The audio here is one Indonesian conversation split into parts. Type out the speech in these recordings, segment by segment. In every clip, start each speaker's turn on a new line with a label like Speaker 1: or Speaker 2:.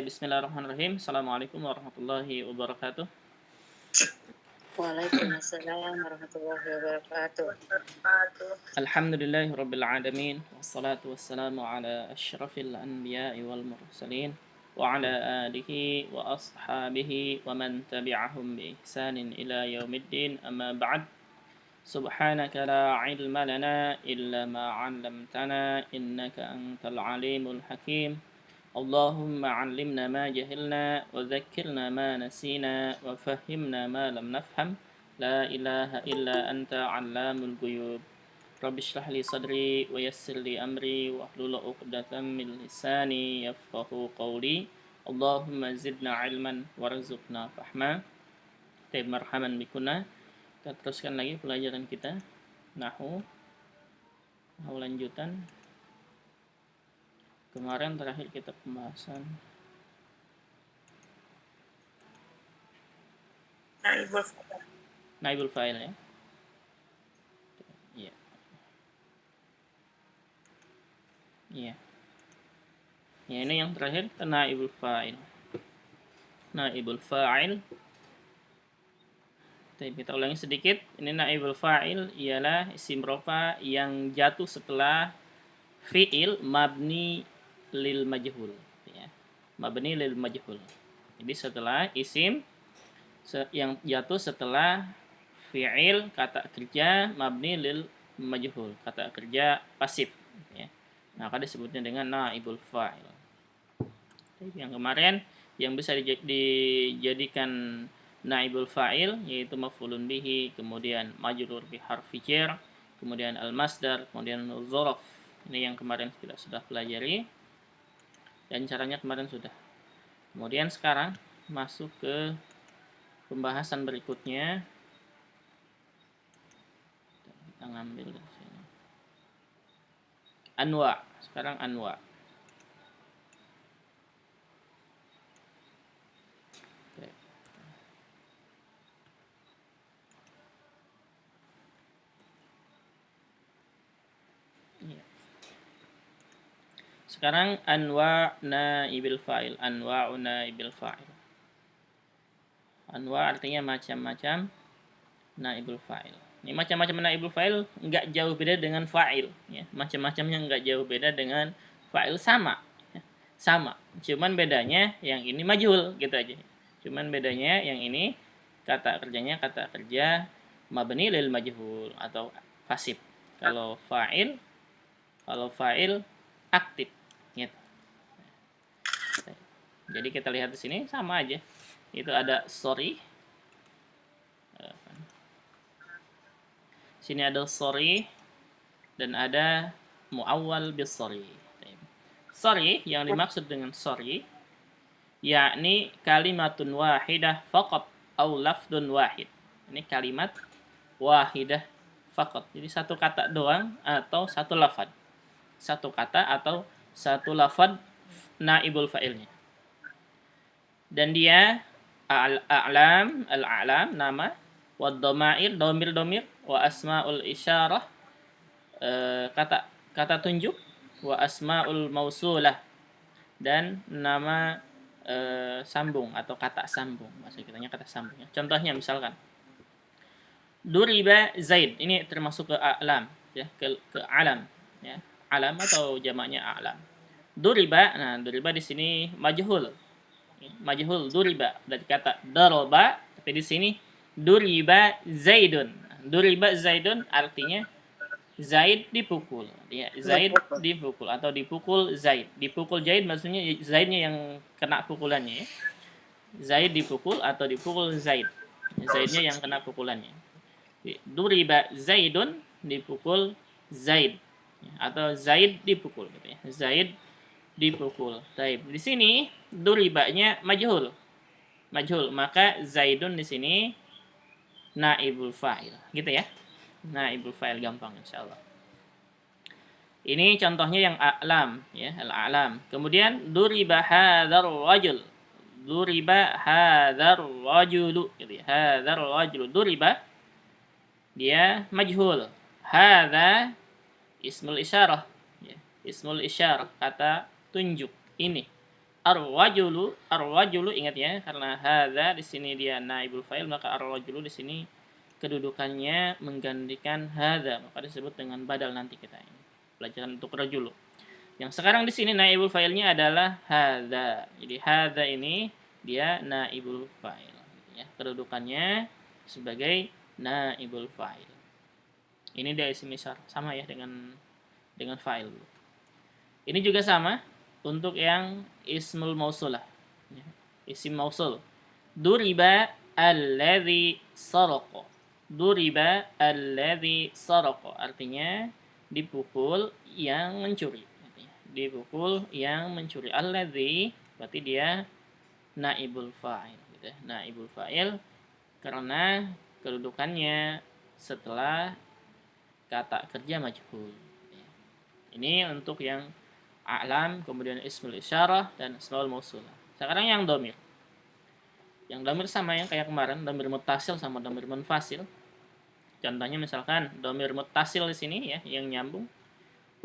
Speaker 1: Bismillahirrahmanirrahim. Assalamualaikum warahmatullahi wabarakatuh.
Speaker 2: Waalaikumsalam warahmatullahi wabarakatuh.
Speaker 1: Alhamdulillahi rabbil alamin. Wassalatu wassalamu ala asyrafil anbiya'i wal mursalin. Wa ala alihi wa ashabihi wa man tabi'ahum bi ihsanin ila yaumiddin. Amma ba'd. Subhanaka la ilma lana illa ma 'allamtana innaka antal alimul hakim. اللهم علمنا ما جهلنا وذكرنا ما نسينا وفهمنا ما لم نفهم لا إله إلا أنت علام الغيوب رب اشرح لي صدري ويسر لي أمري واحلل عقدة من لساني يفقه قولي اللهم زدنا علما وارزقنا فهما. Marhaban bikuna. Kita teruskan lagi pelajaran kita Nahwu lanjutan. Kemarin terakhir kita pembahasan naibul fa'il ya. Iya. Iya. Ya, ini yang terakhir naibul fa'il. Naibul fa'il. Kita ulangi sedikit. Ini naibul fa'il ialah isim rofa yang jatuh setelah fi'il mabni lil majhul ya. Mabni lil majhul. Jadi setelah isim yang jatuh setelah fi'il kata kerja mabni lil majhul, kata kerja pasif ya. Maka disebutnya dengan naibul fa'il. Yang kemarin yang bisa dijadikan naibul fa'il yaitu maf'ulun bihi, kemudian majrur bi harfi jar, kemudian al-masdar, kemudian dzaraf. Ini yang kemarin kita sudah pelajari dan caranya kemarin sudah. Kemudian sekarang masuk ke pembahasan berikutnya. Kita ngambil dari sini. Anwa. Sekarang anwa. Sekarang anwa naibil fa'il. Anwa'u naibil fa'il. Anwa artinya macam-macam naibul fa'il. Ini macam-macam naibul fa'il enggak jauh beda dengan fa'il ya. Macam-macamnya enggak jauh beda dengan fa'il, sama ya. Sama. Cuman bedanya yang ini majhul gitu aja. Cuman bedanya yang ini kata kerjanya kata kerja mabni lil majhul atau pasif. Kalau fa'il aktif gitu. Jadi kita lihat di sini sama aja. Itu ada sorry. Sini ada sorry dan ada muawwal bis sorry. Sorry yang dimaksud dengan sorry yakni kalimatun wahidah faqat au lafdun wahid. Ini kalimat wahidah faqat. Jadi satu kata doang atau satu lafad. Satu kata atau satu lafad naibul fa'ilnya. Dan dia al-a'lam nama, wa dhamair domir wa asmaul isyarah kata tunjuk, wa asmaul mausulah dan nama sambung atau kata sambung. Maksud kitanya kata sambung ya. Contohnya misalkan duriba Zaid, ini termasuk ke a'lam ya, ke alam ya. Alam atau jamaknya a'lam. Duriba, nah duriba di sini majhul. Majhul duriba dari kata daraba, tapi di sini duriba Zaidun. Duriba Zaidun artinya Zaid dipukul. Ya, Zaid dipukul atau dipukul Zaid. Dipukul Zaid maksudnya Zaidnya yang kena pukulannya ya. Zaid dipukul atau dipukul Zaid. Zaidnya yang kena pukulannya. Duriba Zaidun, dipukul Zaid atau Zaid dipukul gitu ya. Zaid dipukul. Baik, di sini duribanya majhul. Majhul, maka Zaidun di sini naibul fa'il, gitu ya. Naibul fa'il gampang insyaallah. Ini contohnya yang a'lam ya, al-a'lam. Kemudian duriba hadzal rajul. Duriba hadzal rajulu gitu ya. Hadzal rajulu duriba dia majhul. Hadza ismul isyarah ya. Ismul isyarah kata tunjuk ini. ar-rajulu ingat ya, karena hadza di sini dia naibul fa'il, maka ar-rajulu di sini kedudukannya menggantikan hadza, maka disebut dengan badal nanti kita ini. Pelajaran untuk rajulu. Yang sekarang di sini naibul fa'ilnya adalah hadza. Jadi hadza ini dia naibul fa'il ya. Kedudukannya sebagai naibul fa'il. Ini dia isim isyarah, sama ya dengan fa'il. Ini juga sama untuk yang ismul mausulah. Ya. Isim mausul. Duriba alladzi saraqa. Duriba alladzi saraqa. Artinya dipukul yang mencuri. Dipukul yang mencuri. Alladzi berarti dia naibul fa'il. Gitu. Naibul fa'il karena kedudukannya setelah kata kerja majhul. Ini untuk yang a'lam, kemudian ismul isyarah dan asmaul mausulah. Sekarang yang domir. Yang domir sama yang kayak kemarin, domir muttasil sama domir munfasil. Contohnya misalkan domir muttasil di sini ya, yang nyambung.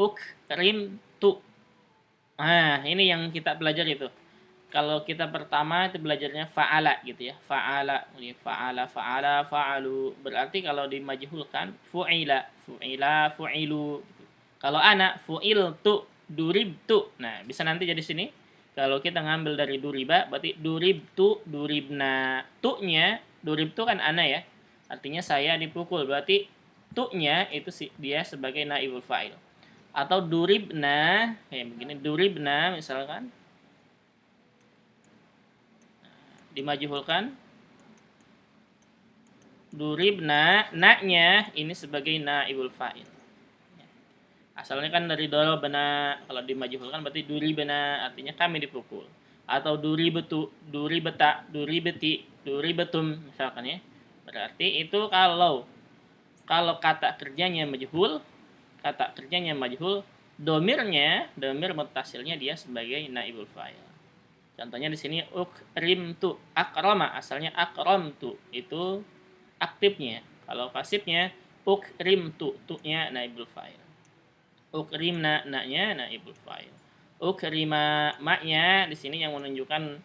Speaker 1: Ukrim tu. Nah, ini yang kita belajar itu. Kalau kita pertama itu belajarnya fa'ala gitu ya. Fa'ala, fa'ala, fa'alu. Berarti kalau dimajhulkan fu'ila, fu'ilu gitu. Kalau ana fu'iltu, duribtu. Nah, bisa nanti jadi sini. Kalau kita ngambil dari duriba, berarti duribtu, duribna. Tu-nya, duribtu kan ana ya. Artinya saya dipukul. Berarti tu-nya itu dia sebagai naibul fa'il. Atau duribna, kayak begini, duribna misalkan. Dimajhulkan. Duribna, na-nya ini sebagai naibul fa'il. Asalnya kan dari darabna, kalau dimajhulkan berarti duribna, artinya kami dipukul. Atau duribetu, duribeta, duribeti, duribetum misalkan ya. Berarti itu kalau kata kerjanya majhul, domir muttasilnya dia sebagai naibul fa'il. Contohnya di sini ukrimtu, akrama asalnya akramtu, itu aktifnya. Kalau pasifnya ukrimtu, tu-nya naibul fa'il. Ukrimna, na-nya naibul fa'il. Ukrima, ma-nya di sini yang menunjukkan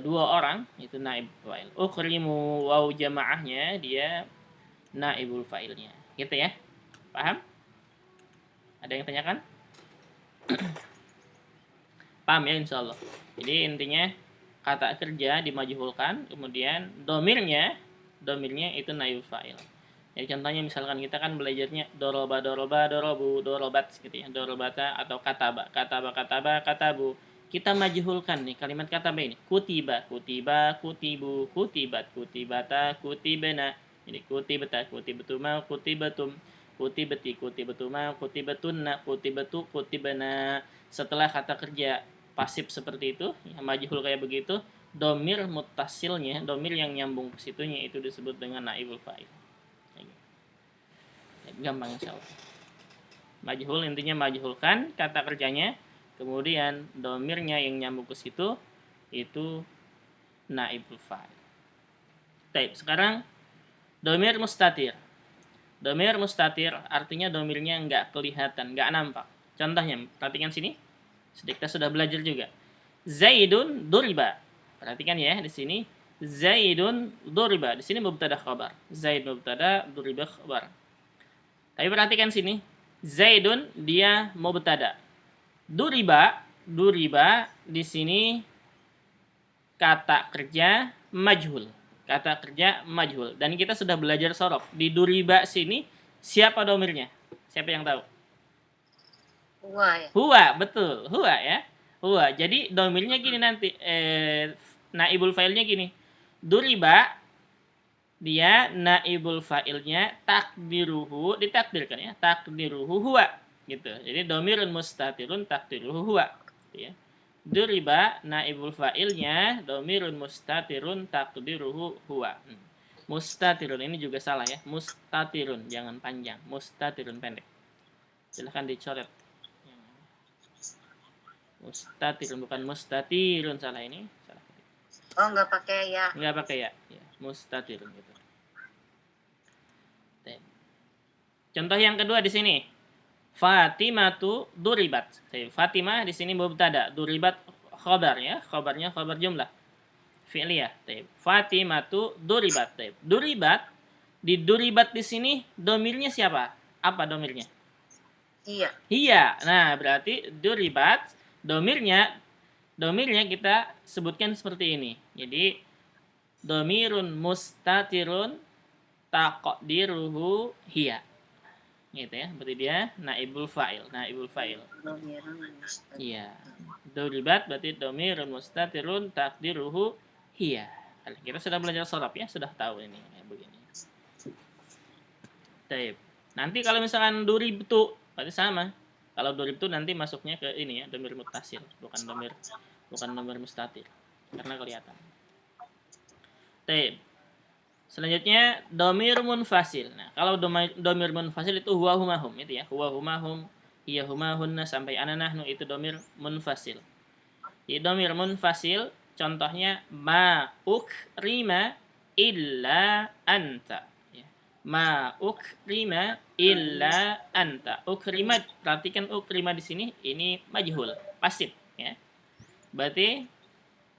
Speaker 1: dua orang, itu naibul fa'il. Ukrimu, waw jamaahnya dia naibul fa'ilnya. Gitu ya. Paham? Ada yang tanyakan? Paham ya insyaallah. Jadi intinya kata kerja dimajhulkan, kemudian domirnya itu naibul fa'il. Jadi contohnya misalkan kita kan belajarnya doroba, dorobu, dorobat gitu ya. Dorobata atau kataba, katabu. Kita majhulkan nih kalimat kataba ini. Kutiba, kutibu, kutibat, kutibata, kutibena. Jadi kutibata, kutibatuma, kutibatum, kutibati, kutibatuma, kutibatunna, kutibatu, kutibana. Setelah kata kerja pasif seperti itu, yang majhul kayak begitu, domir muttasilnya, domir yang nyambung ke situnya itu disebut dengan naibul fa'il. Gampang insyaallah. Majhul intinya majhulkan kata kerjanya, kemudian domirnya yang nyambung ke situ itu naibul fa'il. Baik, sekarang domir mustatir. Domir mustatir artinya domirnya nggak kelihatan, nggak nampak. Contohnya, perhatikan sini. Kita sudah belajar juga. Zaidun duriba. Perhatikan ya di sini. Zaidun duriba. Di sini mubtada khabar. Zaid mubtada, duriba khabar. Tapi perhatikan sini. Zaidun dia mubtada. Duriba di sini kata kerja majhul. Kata kerja majhul. Dan kita sudah belajar sorof. Di duriba sini siapa domirnya? Siapa yang tahu?
Speaker 2: Huwa ya.
Speaker 1: Huwa, betul. Huwa ya. Huwa. Jadi domirnya gini nanti. Naibul fa'ilnya gini. Duriba dia naibul fa'ilnya takdiruhu, ditakdirkan ya. Takdiruhu huwa. Gitu. Jadi domirun mustatirun takdiruhu huwa. Gitu ya. Duriba naibul fa'ilnya domirun mustatirun takdiruhu huwa. Mustatirun ini juga salah ya. Mustatirun, jangan panjang. Mustatirun pendek. Silahkan dicoret. Mustatirun bukan mustatirun, salah ini. Salah.
Speaker 2: Oh, nggak pakai ya.
Speaker 1: Nggak pakai ya. Mustatirun gitu. Contoh yang kedua di sini. Fatimatu duribat. Fatimah di sini mubtada, duribat khobar ya, khobarnya khobar jumlah fi'liyah. Taib. Fatimatu duribat. Taib. Duribat, di duribat di sini domirnya siapa? Apa domirnya?
Speaker 2: Iya.
Speaker 1: Hiya. Nah, berarti duribat domirnya kita sebutkan seperti ini. Jadi domirun mustatirun taqdiruhu hiya. Gitu ya. Berarti dia naibul fa'il.
Speaker 2: Domirun mustatir.
Speaker 1: Iya. Duribat berarti domirun mustatirun taqdiruhu hiya. Kita sudah belajar shorab ya, sudah tahu ini ya, begini. Taib. Nanti kalau misalkan duribtu berarti sama. Kalau duribtu nanti masuknya ke ini ya, domir muttasil, bukan domir mustatir. Karena kelihatan. Taib. Selanjutnya domir munfasil. Nah, kalau domir munfasil itu huwa humahum itu ya, huwa humahum, hiya humahunna sampai ana nahnu itu domir munfasil. Di domir munfasil contohnya ma ukrima illa anta. Ya. Ma ukrima illa anta. Ukrima, perhatikan ukrima di sini ini majhul, pasif ya. Berarti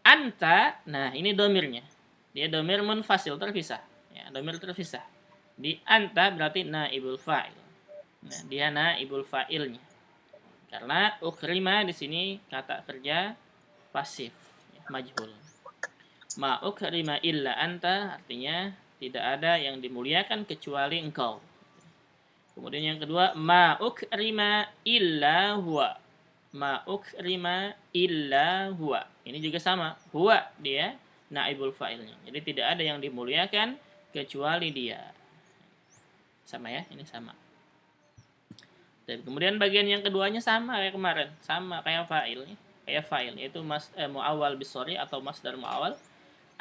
Speaker 1: anta, nah ini domirnya. Dia domir munfasil terpisah. Ya, domir terpisah. Di anta berarti naibul fa'il. Nah, dia naibul fa'ilnya. Karena ukrima di sini kata kerja pasif, ya, majhul. Ma ukrima illa anta artinya tidak ada yang dimuliakan kecuali engkau. Kemudian yang kedua, ma ukrima illa huwa. Ma ukrima illa huwa. Ini juga sama. Huwa dia naibul fa'ilnya. Jadi tidak ada yang dimuliakan kecuali dia. Sama ya, ini sama. Dan kemudian bagian yang keduanya sama kayak kemarin, sama kayak fa'il, kayak fa'il yaitu muawwal bisori atau masdar muawwal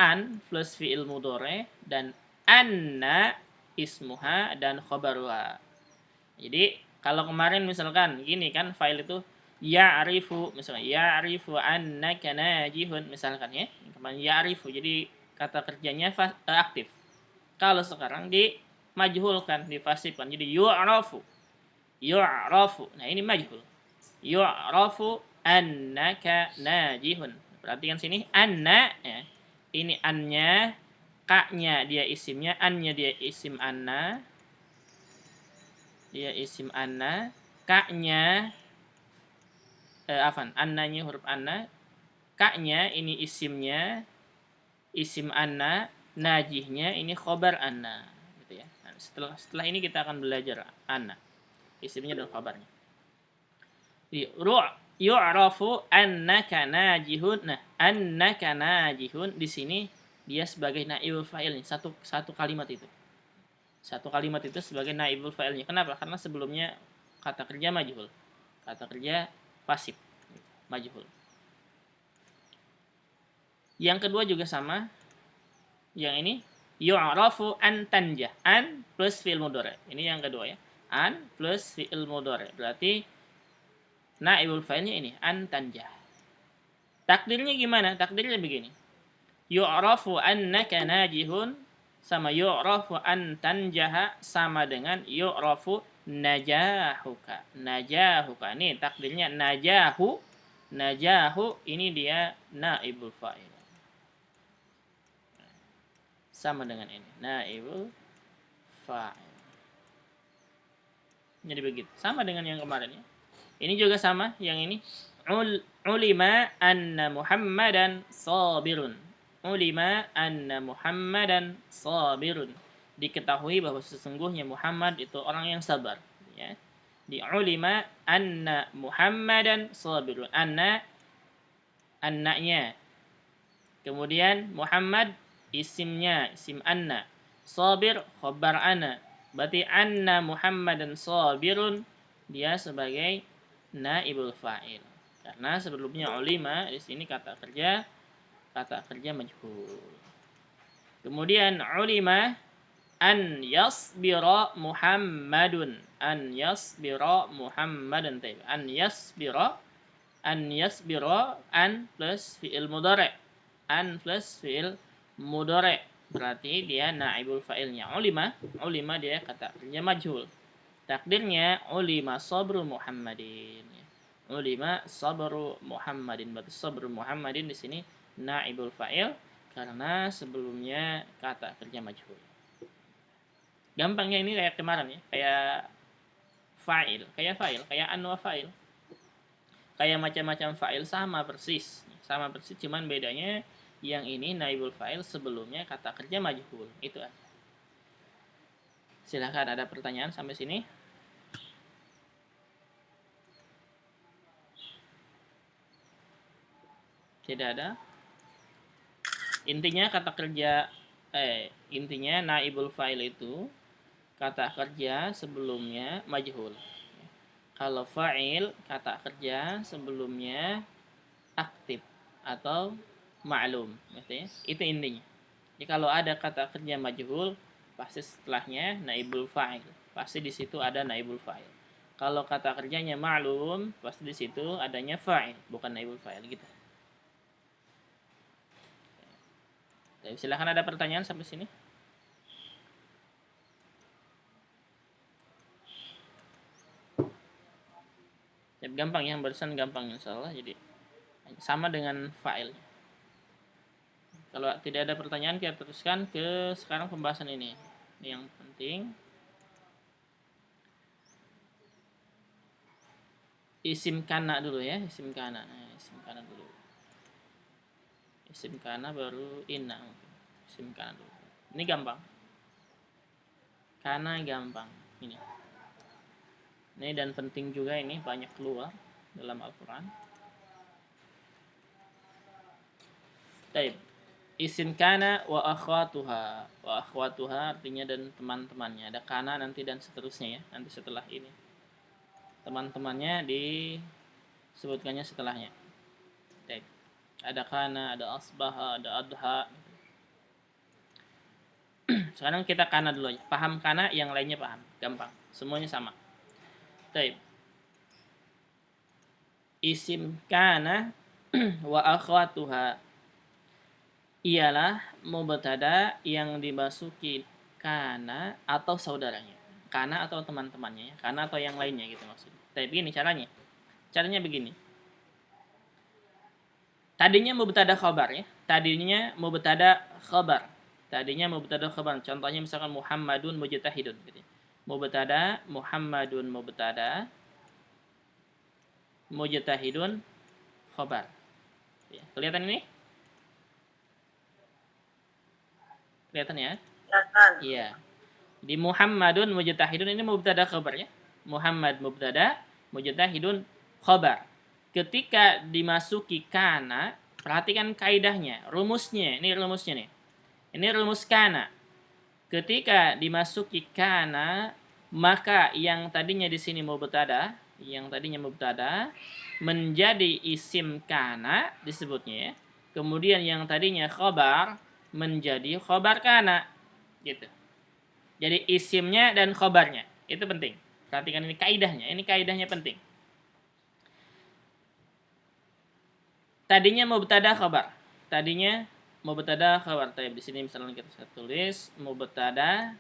Speaker 1: an plus fi'il mudhari dan anna ismuha dan khabaruha. Jadi kalau kemarin misalkan gini kan fa'il itu ya'rifu, misalnya ya'rifu annaka najihun misalkan ya. Kemarin ya'rifu jadi kata kerjanya aktif. Kalau sekarang dimajhulkan, difasifkan jadi yu'rafu. Yu'rafu. Nah, ini majhul. Yu'rafu annaka najihun. Perhatikan sini anna ya. Ini annya, ka-nya dia isimnya, annya dia isim anna. Dia isim anna, ka-nya annanya huruf anna, ka-nya ini isimnya, isim anna, najihnya ini khobar anna, gitu ya. Nah, setelah ini kita akan belajar anna, isimnya dan khobarnya. Yu'rafu annaka najihun. Nah, annaka najihun di sini dia sebagai naibul fa'ilnya, satu kalimat itu. Satu kalimat itu sebagai naibul fa'ilnya. Kenapa? Karena sebelumnya kata kerja majhul. Kata kerja pasif, majhul. Yang kedua juga sama. Yang ini yu'rafu an tanjah. An plus fi'il mudhari. Ini yang kedua ya. An plus fi'il mudhari. Berarti naibul fa'ilnya ini an tanjah. Takdirnya gimana? Takdirnya begini. Yu'rafu annaka najihun sama yu'rafu an tanjaha sama dengan yu'rafu najahuka. Najahuka. Ini takdirnya najahu. Najahu ini dia naibul fa'il. Sama dengan ini. Naibul fa'il. Jadi begitu. Sama dengan yang kemarin ya. Ini juga sama. Yang ini. Ulima anna Muhammadan sabirun. Ulima anna Muhammadan sabirun. Diketahui bahwa sesungguhnya Muhammad itu orang yang sabar. Ya. Di ulima anna Muhammadan sabirun. Anaknya. Kemudian Muhammad isimnya, isim anna. Sabir khabar anna. Berarti anna Muhammadan sabirun dia sebagai naibul fa'il. Karena sebelumnya ulima di sini kata kerja majhul. Kemudian ulima an yasbira Muhammadun. An yasbira Muhammadan. An yasbira an plus fi'il mudhari. An plus fi'il mudhari. Berarti dia naibul fa'ilnya. Ulima dia kata kerja majhul. Takdirnya ulima sabru Muhammadin. ulima sabru Muhammadin. Berarti sabru Muhammadin di sini naibul fa'il karena sebelumnya kata kerja majhul. Gampangnya ini kayak kemarin ya, kayak fa'il, kayak an wa fa'il. Kayak macam-macam fa'il sama persis. Sama persis cuman bedanya yang ini naibul fa'il sebelumnya kata kerja majhul. Itu aja. Silahkan ada pertanyaan sampai sini. Tidak ada. Intinya naibul fa'il itu kata kerja sebelumnya majhul. Kalau fa'il kata kerja sebelumnya aktif atau ma'lum, gitu ya. Itu intinya. Jadi kalau ada kata kerja majhul, pasti setelahnya naibul fa'il. Pasti di situ ada naibul fa'il. Kalau kata kerjanya ma'lum, pasti di situ adanya fa'il, bukan naibul fa'il gitu. Jadi, silahkan ada pertanyaan sampai sini. Ya, gampang yang barusan gampang insyaallah, jadi sama dengan fa'il. Kalau tidak ada pertanyaan kita teruskan ke sekarang pembahasan ini. Ini yang penting. Isim kana dulu ya, isim kana. Isim kana dulu. Isim kana baru inna. Isim kana dulu. Ini gampang. Kana gampang ini. Ini dan penting juga, ini banyak keluar dalam Al-Quran. Baik. Isim kana wa akhwatuha. Wa akhwatuha artinya dan teman-temannya. Ada kana nanti dan seterusnya ya. Nanti setelah ini. Teman-temannya disebutkannya setelahnya. Baik. Ada kana, ada asbaha, ada adha. Sekarang kita kana dulu aja. Paham kana, yang lainnya paham. Gampang. Semuanya sama. Baik. Isim kana wa akhwatuha ialah mubtada yang dimasuki kana atau saudaranya. Kana atau teman-temannya, kana atau yang lainnya gitu maksudnya. Tapi begini caranya. Caranya begini. Tadinya mubtada khabar ya. Tadinya mubtada khabar. Contohnya misalkan Muhammadun mujtahidun gitu. Mubtada Muhammadun mubtada, mujtahidun khabar. Ya, kelihatan ini? Kelihatan ya?
Speaker 2: Kelihatan.
Speaker 1: Iya. Di Muhammadun mujtahidun ini mubtada khabar ya. Muhammad mubtada, mujtahidun khabar. Ketika dimasuki kana, perhatikan kaidahnya, rumusnya. Ini rumusnya nih. Ini rumus kana. Ketika dimasuki kana, maka yang tadinya di sini mubtada, menjadi isim kana disebutnya ya. Kemudian yang tadinya khobar menjadi khobar kana. Gitu. Jadi isimnya dan khobarnya. Itu penting. Perhatikan ini kaidahnya. Ini kaidahnya penting. Tadinya mubtada khobar. Tapi di sini misalnya kita tulis mubtada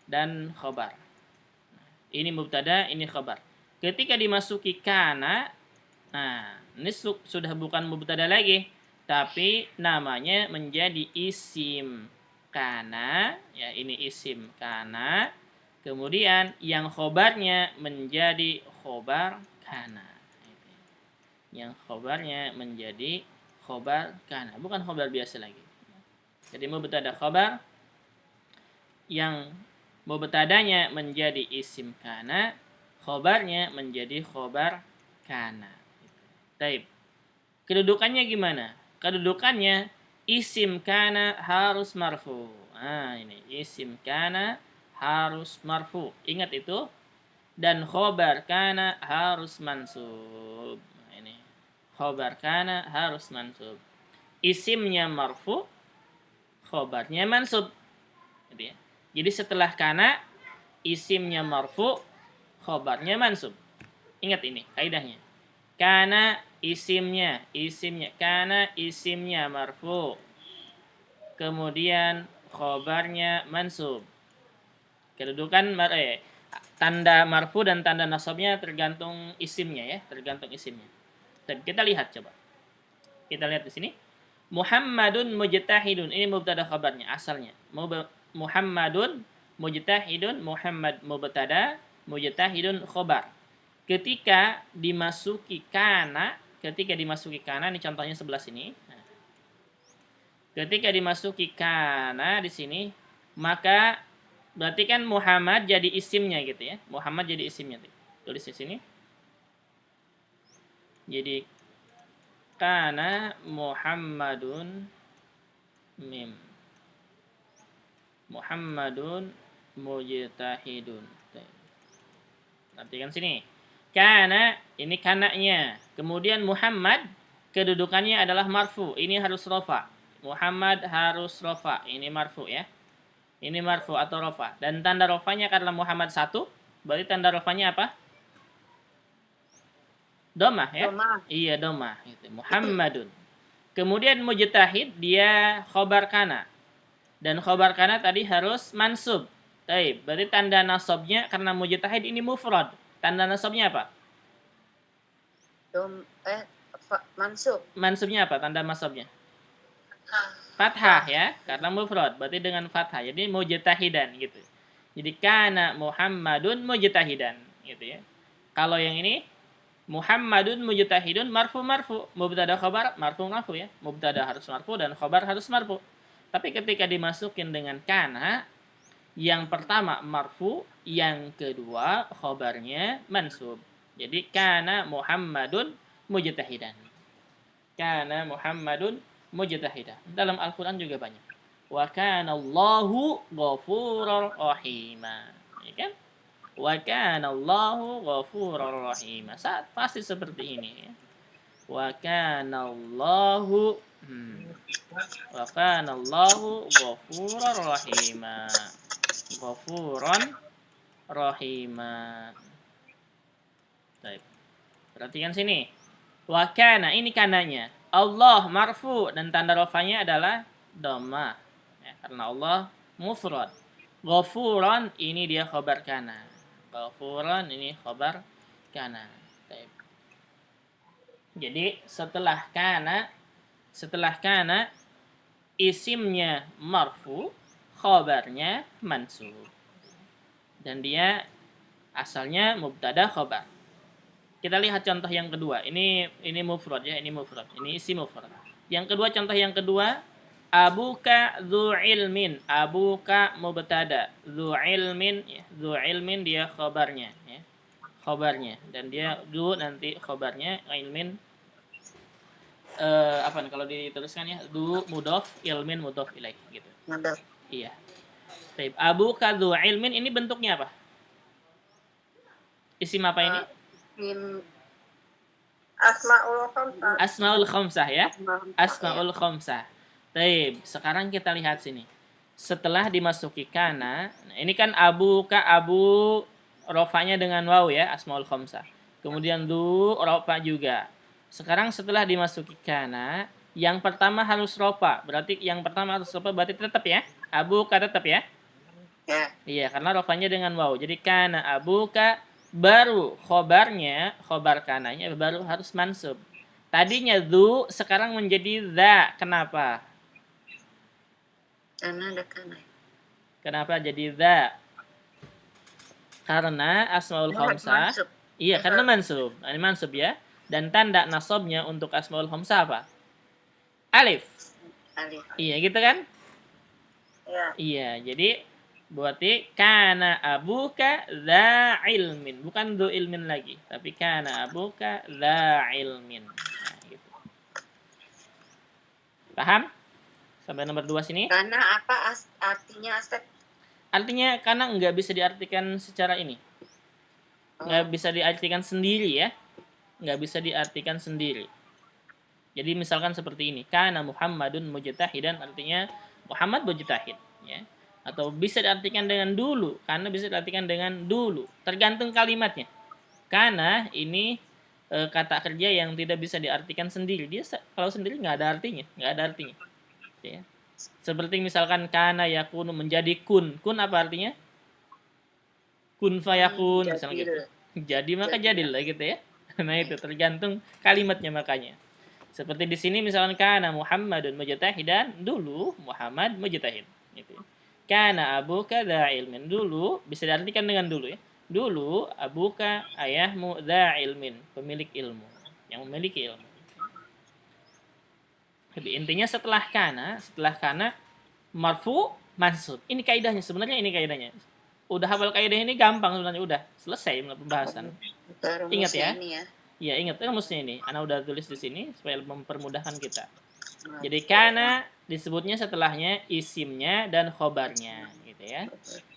Speaker 1: dan khobar. Ini mubtada, ini khobar. Ketika dimasuki kana, nah ini sudah bukan mubtada lagi, tapi namanya menjadi isim kana. Ya, ini isim kana. Kemudian yang khobarnya menjadi khobar kana. Yang khobarnya menjadi khobar kana, bukan khobar biasa lagi. Jadi mubtada khobar, yang mubtadanya menjadi isim kana, khobarnya menjadi khobar kana. Taib. Kedudukannya gimana? Kedudukannya isim kana harus marfu. Nah, ini isim kana harus marfu. Ingat itu. Dan khobar kana harus mansub. Nah, ini. Khobar kana harus mansub. Isimnya marfu, khobarnya mansub. Gitu ya. Jadi setelah kana, isimnya marfu, khobarnya mansub. Ingat ini kaidahnya. Kana isimnya marfu. Kemudian khobarnya mansub. Kedudukan Tanda marfu dan tanda nasabnya tergantung isimnya ya, tergantung isimnya. Dan kita lihat coba. Kita lihat di sini. Muhammadun mujtahidun. Ini mubtada khabarnya asalnya. Muhammadun mujtahidun, Muhammad mubtada, mujtahidun khabar. Ketika dimasuki kana, ini contohnya sebelah sini. Nah, ketika dimasuki kana di sini, maka berarti kan Muhammad jadi isimnya gitu ya. Muhammad jadi isimnya. Tulis di sini. Jadi kana Muhammadun mim. Muhammadun mujtahidun. Perhatikan sini. Kana, ini kananya. Kemudian Muhammad, kedudukannya adalah marfu. Ini harus rofa. Muhammad harus rofa. Ini marfu ya. Ini marfu atau rofa. Dan tanda rofanya karena Muhammad satu, berarti tanda rofanya apa? Domah ya?
Speaker 2: Domah.
Speaker 1: Iya, domah. Gitu. Muhammadun. Kemudian mujtahid, dia khobar kana. Dan khobar kana tadi harus mansub. Baik, berarti tanda nasabnya karena mujtahid ini mufrad. Tanda nasabnya apa?
Speaker 2: Mansub.
Speaker 1: Mansubnya apa? Tanda nasabnya? Fathah ya, karena mufrad. Berarti dengan fathah. Jadi mujtahidan gitu. Jadi kana Muhammadun mujtahidan gitu ya. Kalau yang ini Muhammadun mujtahidun marfu mubtada khabar marfu ya. Mubtada harus marfu dan khabar harus marfu. Tapi ketika dimasukin dengan kana, yang pertama marfu, yang kedua khabarnya mansub. Jadi kana Muhammadun mujtahidan. Kana Muhammadun mujtahidan. Dalam Al-Qur'an juga banyak. Wa kana Allahu ghafurur rahima. Ya kan? Wa kana Allahu ghafurur rahima. Pasti seperti ini ya. Wa kana Allahu wa kana Allahu ghafurur rahima. Ghafuran rahima. Baik. Perhatikan sini. Wa kana, ini kananya. Allah marfu dan tanda rafanya adalah dhammah. Ya, karena Allah mufrad. Ghafuran ini dia khabar kana. Ghafuran ini khabar kana. Baik. Jadi setelah kana isimnya marfu, khabarnya mansub. Dan dia asalnya mubtada khabar. Kita lihat contoh yang kedua. Ini mufrad ya, ini mufrad. Ini isim mufrad. Yang kedua, contoh yang kedua, abuka dzu ilmin. Abuka mubtada, dzu ilmin, ya. Dzu ilmin dia khabarnya ya. Khabarnya, dan dia dzu nanti khabarnya, ilmin apa nih kalau dituliskan ya, dzu mudhaf, ilmin mudhaf ilaih gitu.
Speaker 2: Mudhaf.
Speaker 1: Iya. Baik, abuka dzu ilmin ini bentuknya apa? Isim apa ini?
Speaker 2: Asmaul khamsah.
Speaker 1: Asmaul khamsah ya. Asmaul khamsah. Baik, sekarang kita lihat sini. Setelah dimasuki kana, ini kan abu rofanya dengan waw ya, asmaul khamsah. Kemudian du rofa juga. Sekarang setelah dimasuki kana, yang pertama harus rofa. Berarti yang pertama harus rofa, berarti tetap ya. Abuka tetap ya.
Speaker 2: Ya.
Speaker 1: Iya, karena rofanya dengan waw. Jadi kana abuka, baru khobarnya, khobar kananya baru harus mansub. Tadinya dzu, sekarang menjadi za. Kenapa?
Speaker 2: Karena ada kana.
Speaker 1: Kenapa jadi za? Karena asmaul khamsah. Iya, karena mansub. Ini mansub ya. Dan tanda nasabnya untuk asmaul khamsah apa? Alif.
Speaker 2: Alif.
Speaker 1: Iya, gitu kan?
Speaker 2: Ya.
Speaker 1: Iya, jadi berarti kana abuka dza ilmin, bukan dzu ilmin lagi, tapi kana abuka dza ilmin. Nah, gitu. Paham? Sampai nomor 2 sini.
Speaker 2: Karena apa artinya Astag?
Speaker 1: Artinya karena nggak bisa diartikan secara ini. Nggak bisa diartikan sendiri ya. Nggak bisa diartikan sendiri. Jadi misalkan seperti ini, kana Muhammadun mujtahidan, artinya Muhammad mujtahid ya. Atau bisa diartikan dengan dulu, karena bisa diartikan dengan dulu, tergantung kalimatnya. Karena ini kata kerja yang tidak bisa diartikan sendiri. Dia kalau sendiri nggak ada artinya. Ya. Seperti misalkan kana yakunu menjadi kun. Kun apa artinya? kun fayakun misalnya gitu.
Speaker 2: Jadil.
Speaker 1: Jadi maka
Speaker 2: Jadil.
Speaker 1: jadilah gitu ya. Nah itu tergantung kalimatnya makanya. Seperti di sini misalkan kana Muhammadun mujtahidan, dulu Muhammad mujtahid gitu. Kana abuka dha ilmin, dulu bisa diartikan dengan dulu ya. Dulu abuka ayahmu dha ilmin, pemilik ilmu, yang memiliki ilmu. Jadi intinya setelah kana marfu mansub. Ini kaidahnya sebenarnya ini kaidahnya. Udah hafal kaidah ini gampang sebenarnya udah selesai pembahasan. Ingat ya.
Speaker 2: Ini ya.
Speaker 1: Ya ingat rumusnya ini. Ana udah tulis di sini supaya mempermudahkan kita. Jadi kana disebutnya setelahnya isimnya dan khobarnya gitu ya.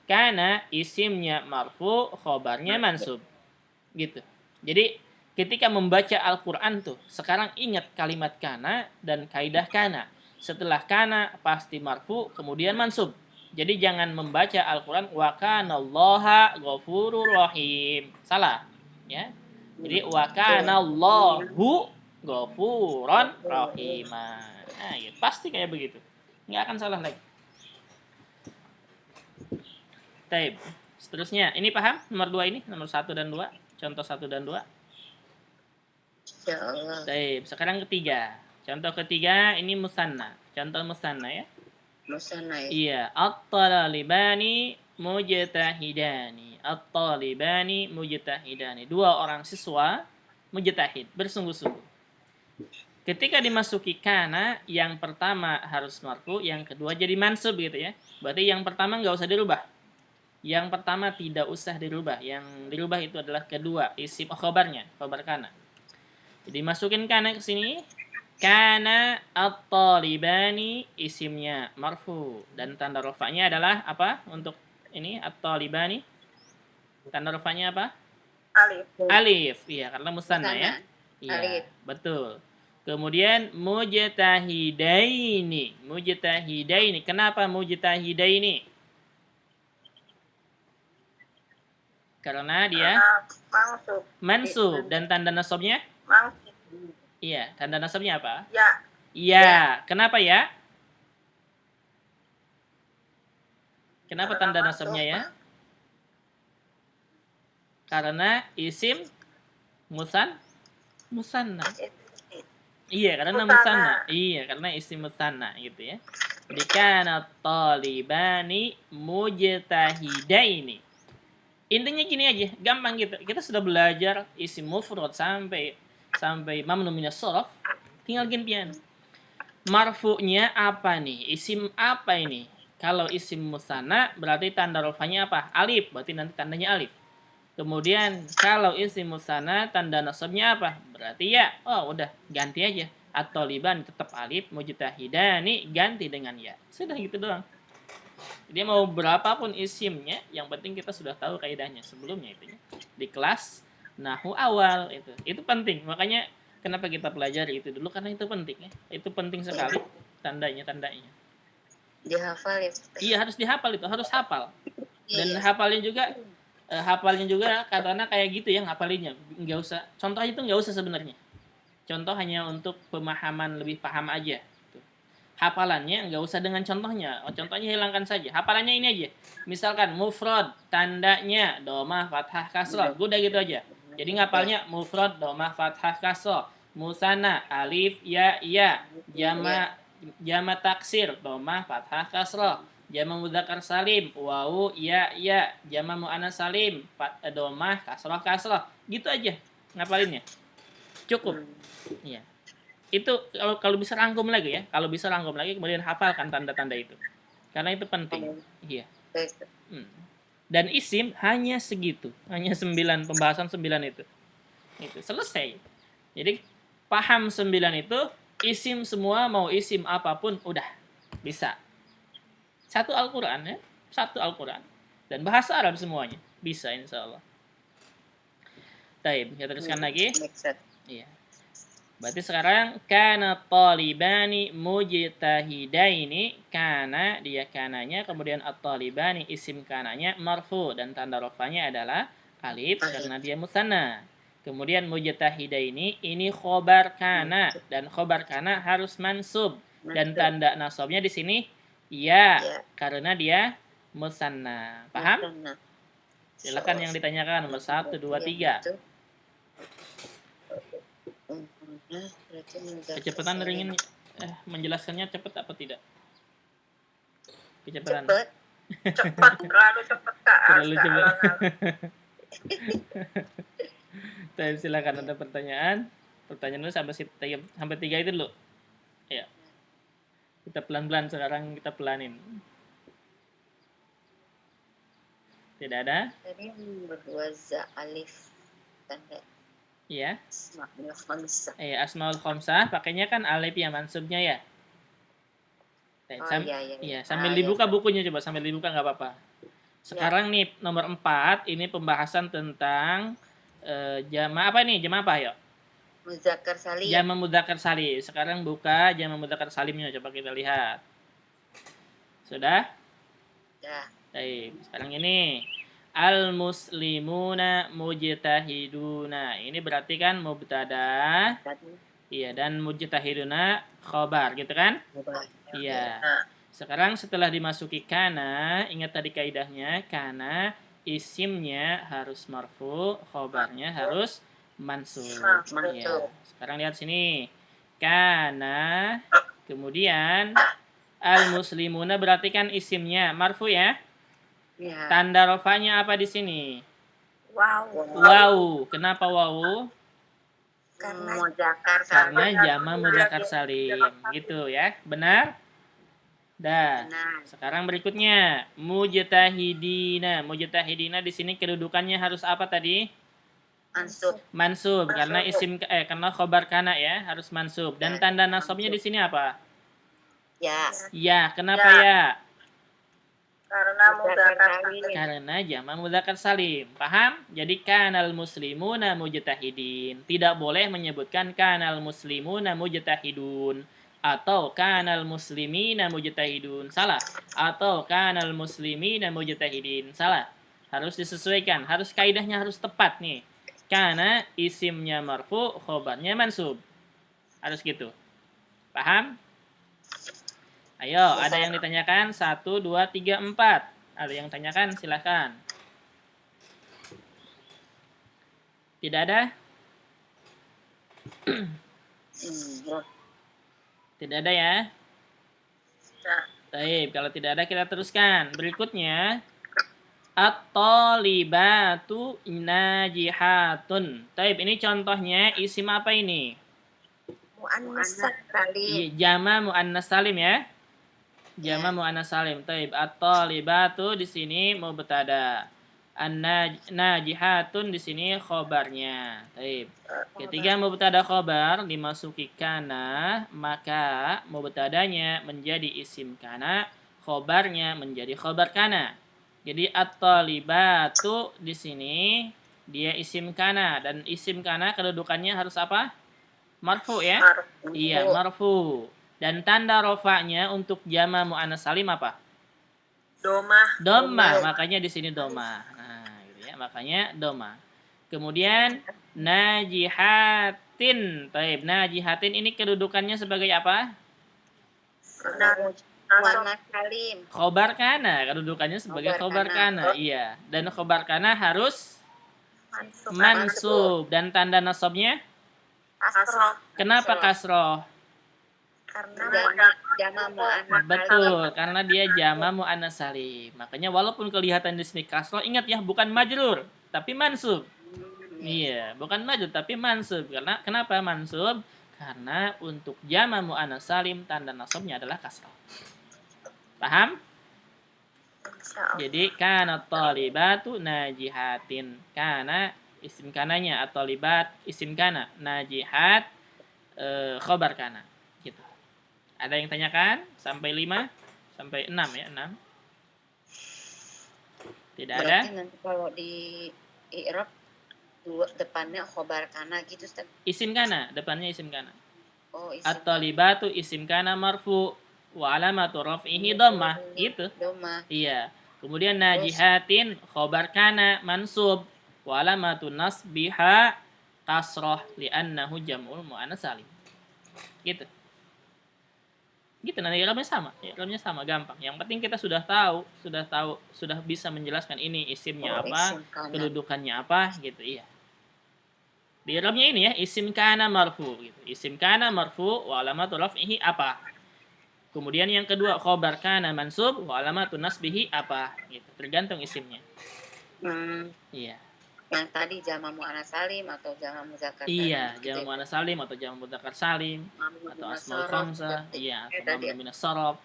Speaker 1: Kana isimnya marfu, khobarnya mansub. Gitu. Jadi ketika membaca Al-Qur'an tuh, sekarang ingat kalimat kana dan kaidah kana. Setelah kana pasti marfu, kemudian mansub. Jadi jangan membaca Al-Qur'an wa kanallaha ghafurur rahim. Salah, ya. Jadi wa kanallahu ghafuran rahima. Nah, ya, pasti kayak begitu. Nggak akan salah lagi. Taib. Seterusnya, ini paham nomor 2 ini, nomor 1 dan 2, contoh 1 dan 2.
Speaker 2: Ya Allah.
Speaker 1: Taib. Sekarang ketiga. Contoh ketiga ini musanna. Contoh musanna ya.
Speaker 2: Musanna ya.
Speaker 1: Iya, at-talibani mujtahidani. At-talibani mujtahidani. Dua orang siswa mujtahid, bersungguh-sungguh. Ketika dimasuki kana, yang pertama harus marfu, yang kedua jadi mansub gitu ya. Berarti yang pertama nggak usah dirubah. Yang pertama tidak usah dirubah. Yang dirubah itu adalah kedua, isim khobarnya, khobar kana. Jadi masukin kana ke sini. Kana at-talibani isimnya marfu dan tanda rafa'nya adalah apa untuk ini at-talibani? Tanda rafa'nya apa?
Speaker 2: Alif.
Speaker 1: Alif. Iya, karena musanna ya. Iya,
Speaker 2: Alif.
Speaker 1: betul. Kemudian mujtahidaini. Mujtahidaini. Kenapa mujtahidaini? Karena dia
Speaker 2: Mansub.
Speaker 1: mansub dan tanda nasabnya?
Speaker 2: Mansub.
Speaker 1: Iya, tanda nasabnya apa?
Speaker 2: Ya.
Speaker 1: Iya. Kenapa ya? Kenapa tanda nasabnya ya? Karena isim musanna. Iya, karena musanna. Iya, karena isim musanna gitu ya. Jadi kana talibani mujtahidaini. Intinya gini aja, gampang gitu. Kita sudah belajar isim mufrad sampai mamnu minas sharaf, tinggal gini pian. Marfu'nya apa nih? Isim apa ini? Kalau isim musanna berarti tanda rafanya apa? Alif, berarti nanti tandanya alif. Kemudian kalau isim musanna tanda nasabnya apa? Berarti ya, oh udah ganti aja. At-taliban tetap alif, mujtahidani ganti dengan ya. Sudah gitu doang. Dia mau berapapun isimnya, yang penting kita sudah tahu kaidahnya sebelumnya itu ya. Di kelas nahu awal itu penting. Makanya kenapa kita pelajari itu dulu, karena itu penting ya. Itu penting sekali tandanya.
Speaker 2: Dihafal ya.
Speaker 1: Iya, harus dihafal itu, harus hafal. Dan
Speaker 2: Iya.
Speaker 1: hafalnya juga katanya kayak gitu ya ngapalinnya. Nggak usah, contoh itu nggak usah sebenarnya. Contoh hanya untuk pemahaman lebih paham aja. Hafalannya nggak usah dengan contohnya. Contohnya hilangkan saja. Hafalannya ini aja. Misalkan mufrad, tandanya domah, fathah, kasroh. Udah gitu aja. Jadi ngapalnya mufrad, domah, fathah, kasroh. Musanna, alif, ya, jama taksir, domah, fathah, kasroh. Jama mudzakkar salim, wawu, ya, jama muannas salim, domah, kasroh. Gitu aja ngapalinnya. Cukup. Iya. Itu kalau bisa rangkum lagi ya. Kalau bisa rangkum lagi kemudian hafalkan tanda-tanda itu. Karena itu penting. Iya. Dan isim hanya segitu. Hanya 9, pembahasan 9 itu. Itu selesai. Jadi paham 9 itu, isim semua mau isim apapun udah bisa. Satu Al-Qur'an ya. Satu Al-Qur'an. Dan bahasa Arab semuanya. Bisa insyaallah. Baik, kita teruskan lagi. Iya. Berarti sekarang kana talibani mujtahidaini, kana dia kananya, kemudian at-talibani isim kananya marfu dan tanda rafanya adalah alif karena dia musanna. Kemudian mujtahidaini ini khobar kana dan khobar kana harus mansub dan tanda nasabnya di sini ya karena dia musanna. Paham? Silakan yang ditanyakan nomor 1, 2, 3.
Speaker 2: Itu. Berarti muzakkar
Speaker 1: Kecepatan
Speaker 2: salim.
Speaker 1: ringin menjelaskannya cepat apa tidak? Kecepatan.
Speaker 2: Cepat. Cepat, terlalu cepat Kak.
Speaker 1: Terlalu cepat. Tapi silakan ada pertanyaan. Pertanyaan dulu sampai 3 itu dulu. Ya. Kita pelan-pelan sekarang kita pelanin. Tidak ada?
Speaker 2: Tadi yang berdua za alif tanda
Speaker 1: Iya.
Speaker 2: asmaul khamsah.
Speaker 1: Asmaul khamsah pakainya kan alif ya mansubnya ya.
Speaker 2: Iya.
Speaker 1: Sambil dibuka bukunya coba, sambil dibuka nggak apa-apa. Sekarang nih nomor 4 ini pembahasan tentang jama' apa nih? Jama' apa ya?
Speaker 2: Muzakkar salim.
Speaker 1: Jama' mudzakkar salim. Sekarang buka jama' mudzakkar salimnya, coba kita lihat. Sudah?
Speaker 2: Ya.
Speaker 1: Baik, sekarang ini al-muslimuna mujtahiduna. Ini berarti kan mubtada. Iya, dan mujtahiduna khobar, gitu kan? Iya. Sekarang setelah dimasuki kana, ingat tadi kaidahnya, kana isimnya harus marfu, khobarnya harus mansub. Iya. Sekarang lihat sini. Kana, kemudian al-muslimuna berarti kan isimnya marfu ya?
Speaker 2: Ya.
Speaker 1: Tanda rofanya apa di sini?
Speaker 2: Wow.
Speaker 1: Kenapa wow?
Speaker 2: Karena
Speaker 1: jama' mudzakkar salim. Gitu ya. Benar? Dah. Sekarang berikutnya mujtahidina. Mujtahidina di sini kedudukannya harus apa tadi? Mansub karena karena khobar kana ya, harus mansub. Dan tanda nasabnya di sini apa? Ya, kenapa ya? Karena jama' mudzakkar salim. Paham? Jadi kanal muslimuna mujtahidin. Tidak boleh menyebutkan kanal muslimuna mujtahidun atau kanal muslimina mujtahidun. Salah. Atau kanal muslimina mujtahidin. Salah. Harus disesuaikan. Harus kaidahnya harus tepat nih. Karena isimnya marfu, khobarnya mansub. Harus gitu. Paham? Ayo, ada yang ditanyakan? 1, 2, 3, 4. Ada yang tanyakan? Silahkan. Tidak ada? Tidak ada ya? Baik, kalau tidak ada kita teruskan. Berikutnya, at-talibatu najihatun. Baik, ini contohnya isim apa ini?
Speaker 2: Muannas salim.
Speaker 1: Jama' muannas salim ya? Jama' muannas salim. Taib. At-talibatu di sini mubtada. An-najihatun di sini khobarnya. Taib. Ketika mubtada khobar dimasuki kana, maka mubtadanya menjadi isim kana, khobarnya menjadi khobar kana. Jadi at-talibatu di sini dia isim kana, dan isim kana kedudukannya harus apa? Marfu ya? Iya, marfu. Dan tanda rofanya untuk jama' muannas salim apa? Doma. Makanya di sini doma. Nah, gitu ya. Makanya doma. Kemudian najihatin. Baik, najihatin ini kedudukannya sebagai apa?
Speaker 2: Muannas salim.
Speaker 1: Khobar kana, kedudukannya sebagai khobar kana. Iya. Dan khobar kana harus mansub. Dan tanda nasabnya? Kenapa kasroh?
Speaker 2: Karena jama' muannas.
Speaker 1: Betul, karena dia jama' muannas salim. Makanya walaupun kelihatan di sini kasroh, ingat ya, bukan majrur, tapi mansub. Iya, bukan majrur tapi mansub. Karena kenapa mansub? Karena untuk jama' muannas salim tanda nasabnya adalah kasroh. Paham? Jadi kana talibatu najihatin. Kana isim kananya atau libat isim kana, najihat khobar kana. Gitu. Ada yang tanyakan? Sampai 5? Sampai 6 ya? 6? Tidak ada?
Speaker 2: Berarti nanti kalau di i'rab depannya khobar kana gitu Ustaz.
Speaker 1: Isim kana, depannya isim kana.
Speaker 2: Oh, isim.
Speaker 1: At-talibatu isim kana marfu wa alamatu raf'ihi dhammah, gitu.
Speaker 2: Dhammah.
Speaker 1: Iya. Kemudian najihatin khobar kana mansub wa alamatu nasbiha kasrah li'annahu jam'ul muannas salim. Gitu. Gitu, nah i'rabnya sama, gampang. Yang penting kita sudah bisa menjelaskan ini isimnya apa,
Speaker 2: Isim kana.
Speaker 1: kedudukannya apa, gitu, iya. Di i'rabnya ini ya, isim kana marfu gitu. Isim kana marfu wa alamatu raf'ihi apa. Kemudian yang kedua, khobar kana mansub wa alamatu nasbihi apa, gitu. Tergantung isimnya.
Speaker 2: Hmm,
Speaker 1: Iya.
Speaker 2: yang tadi jama muannas salim atau jama muzakkar salim
Speaker 1: Iya,
Speaker 2: gitu
Speaker 1: jamak
Speaker 2: ya.
Speaker 1: muannas salim atau jamak mudzakkar salim
Speaker 2: Mamnu
Speaker 1: atau
Speaker 2: bin
Speaker 1: asmaul
Speaker 2: Sorof
Speaker 1: khamsah,
Speaker 2: berarti.
Speaker 1: iya, atau
Speaker 2: Tadi
Speaker 1: mamnu minas sorof.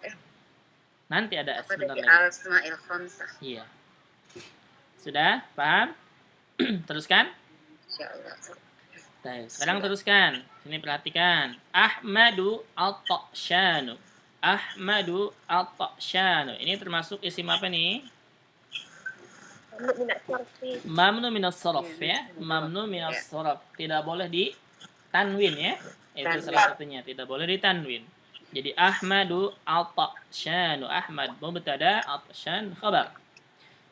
Speaker 1: Nanti ada
Speaker 2: apa
Speaker 1: sebentar
Speaker 2: tadi
Speaker 1: lagi.
Speaker 2: al-asmail khamsah.
Speaker 1: Iya. Sudah? Paham? Teruskan?
Speaker 2: Insyaallah.
Speaker 1: Baik, sekarang
Speaker 2: Sudah.
Speaker 1: teruskan. Sini perhatikan. Ahmadu at-Ta'syanu. Ahmadu at-Ta'syanu. Ini termasuk isim apa nih? Mamnu minas sorof ya. Mamnu minas
Speaker 2: Ya,
Speaker 1: sorof. Tidak boleh di tanwin ya. Itu salah
Speaker 2: tanwin.
Speaker 1: satunya. Tidak boleh di tanwin. Jadi Ahmadu at-Ta'syanu. Ahmad mubtada, at-Ta'syan khabar.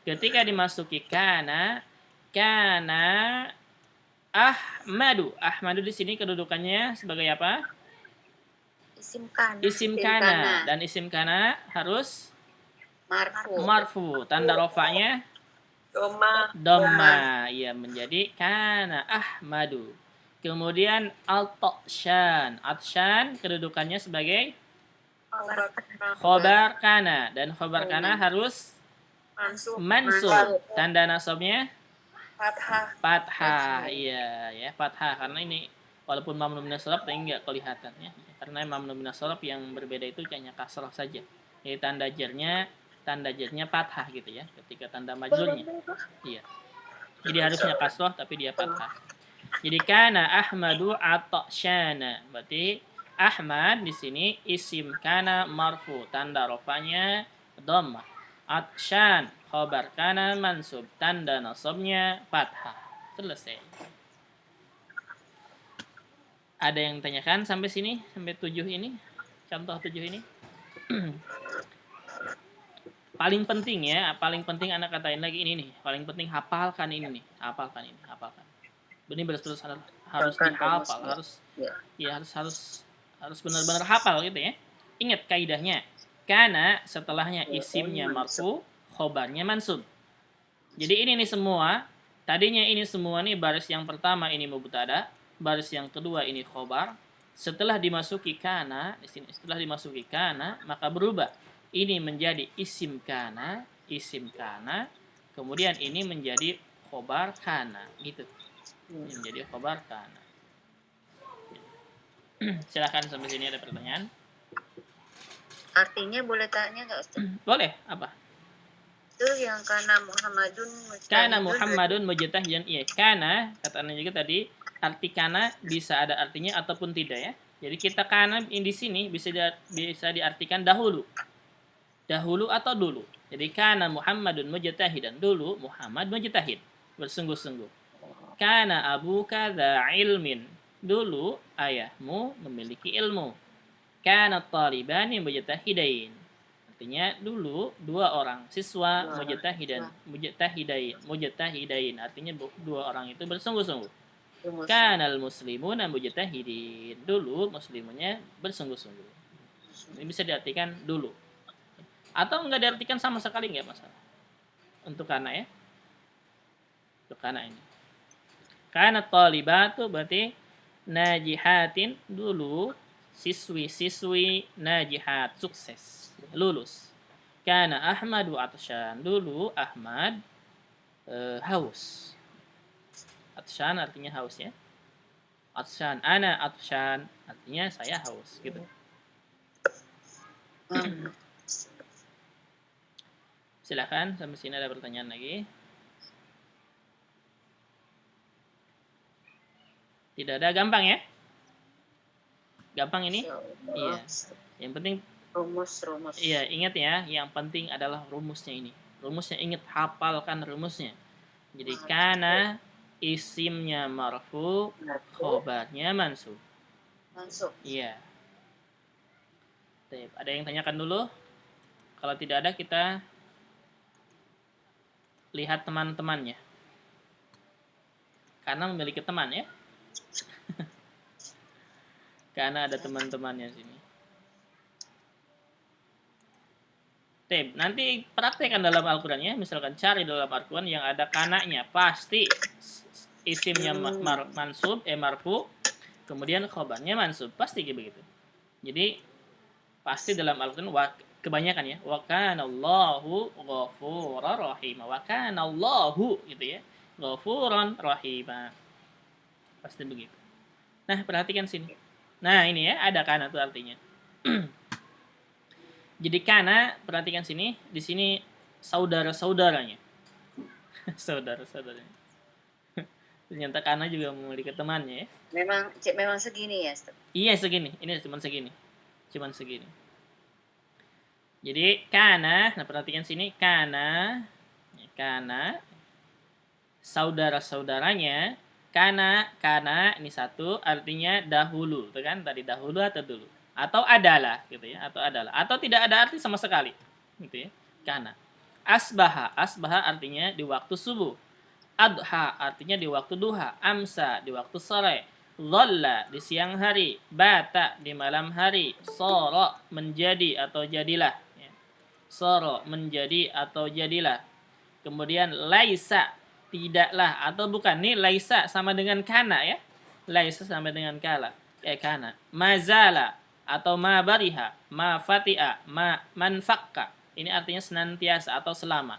Speaker 1: Ketika dimasuki kana Ahmadu. Ahmadu di sini kedudukannya sebagai apa?
Speaker 2: Isim kana.
Speaker 1: Isim kana. Dan isim kana harus
Speaker 2: Marfu.
Speaker 1: marfu. Tanda rofanya
Speaker 2: Doma.
Speaker 1: dhamma. Iya, menjadi kana Ahmadu. Kemudian al-Ta'syan. Atsyan kedudukannya sebagai khobar kana. Dan khobar kana harus mansub. Tanda nasabnya fathah. Iya, ya, fathah. Karena ini walaupun mamnu minas sharaf tapi enggak kelihatan ya. Karena mamnu minas sharaf yang berbeda itu hanya kasrah saja. Jadi tanda jernya fathah gitu ya. Ketika tanda majrurnya. Iya. Jadi harusnya kasrah tapi dia fathah. Jadi kana Ahmadu at-Ta'syana. Berarti Ahmad di sini isim kana marfu, tanda rofanya dhammah. Atsyan khobar kana mansub, tanda nasabnya fathah. Selesai. Ada yang tanyakan sampai sini, sampai 7 ini? Contoh 7 ini? Paling penting ya, paling penting anak katain lagi ini nih. Paling penting hafalkan ini nih, hafalkan ini, hafalkan. Ini betul-betul harus dihafal, harus benar-benar hafal gitu ya. Ingat kaidahnya. Karena setelahnya isimnya marfu, khobarnya mansub. Jadi ini nih semua, tadinya ini semua nih baris yang pertama ini mubtada, baris yang kedua ini khobar. Setelah dimasuki kana, di sini setelah dimasuki kana, maka berubah. Ini menjadi isim kana, kemudian ini menjadi khobar kana, gitu. Ini menjadi khobar kana. Silakan sampai sini ada pertanyaan.
Speaker 2: Artinya boleh tanya nggak Ustaz?
Speaker 1: Boleh, apa?
Speaker 2: Itu yang kana Muhammadun mujtahidun.
Speaker 1: Kana Muhammadun mujtahidun. Iya, kana katanya juga tadi arti kana bisa ada artinya ataupun tidak ya. Jadi kita kana di sini bisa diartikan dahulu. Dahulu atau dulu. Jadi kana Muhammadun mujtahidan, dulu Muhammad mujtahid, bersungguh-sungguh. Kana abuka dza ilmin, dulu ayahmu memiliki ilmu. Kana talibani mujtahidain. Artinya dulu dua orang siswa mujtahidain. Artinya dua orang itu bersungguh-sungguh. Kanal muslimuna mujtahidin. Dulu muslimunya bersungguh-sungguh. Ini bisa diartikan dulu. Atau enggak diartikan sama sekali enggak masalah. Untuk kana ya. Untuk kana ini. Kana talibatu berarti najihatin, dulu siswi-siswi najihat, sukses, lulus. Kana Ahmadu atsyan, dulu Ahmad haus. Atsyan artinya haus ya. Atsyan, ana atsyan artinya saya haus gitu. Silakan, sampai sini ada pertanyaan lagi? Tidak ada, gampang ya? Gampang ini? Iya. Yang penting
Speaker 2: rumus.
Speaker 1: Iya, ingat ya, yang penting adalah rumusnya ini. Rumusnya ingat, hafalkan rumusnya. Jadi kana isimnya marfu, khobarnya mansub. Iya. Ada yang tanyakan dulu? Kalau tidak ada, kita lihat teman-temannya. Karena memiliki teman ya. Karena ada teman-temannya sini. Nanti praktekkan dalam Al-Quran ya. Misalkan cari dalam Al-Quran yang ada kananya. Pasti isimnya mansub, marfu. Kemudian khobarnya mansub. Pasti kayak begitu. Jadi pasti dalam Al-Quran kebanyakan ya. Wa kana Allahu ghafurar rahim. Wa kana Allahu gitu ya. Ghafuran rahima. Pasti begitu. Nah, perhatikan sini. Nah, ini ya, ada kana tuh artinya. Jadi kana, perhatikan sini, di sini saudara-saudaranya. Saudara-saudaranya. Ternyata kana juga memiliki temannya ya.
Speaker 2: Memang segini ya, Ustaz?
Speaker 1: Iya, segini. Ini cuma segini. Cuman segini. Jadi kana, nah perhatikan sini, kana saudara-saudaranya, kana ini satu artinya dahulu, tuh kan? Tadi dahulu atau dulu. Atau adalah gitu ya, atau tidak ada arti sama sekali. Gitu ya. Kana. Asbaha artinya di waktu subuh. Adha artinya di waktu duha. Amsa di waktu sore. Dhalla di siang hari. Bata di malam hari. Soro menjadi atau jadilah. Soro menjadi atau jadilah. Kemudian laisa tidaklah atau bukan. Nih laisa sama dengan kana ya. Laisa sama dengan kana. Mazala atau ma bariha, ma fati'a, ma manfakka. Ini artinya senantiasa atau selama.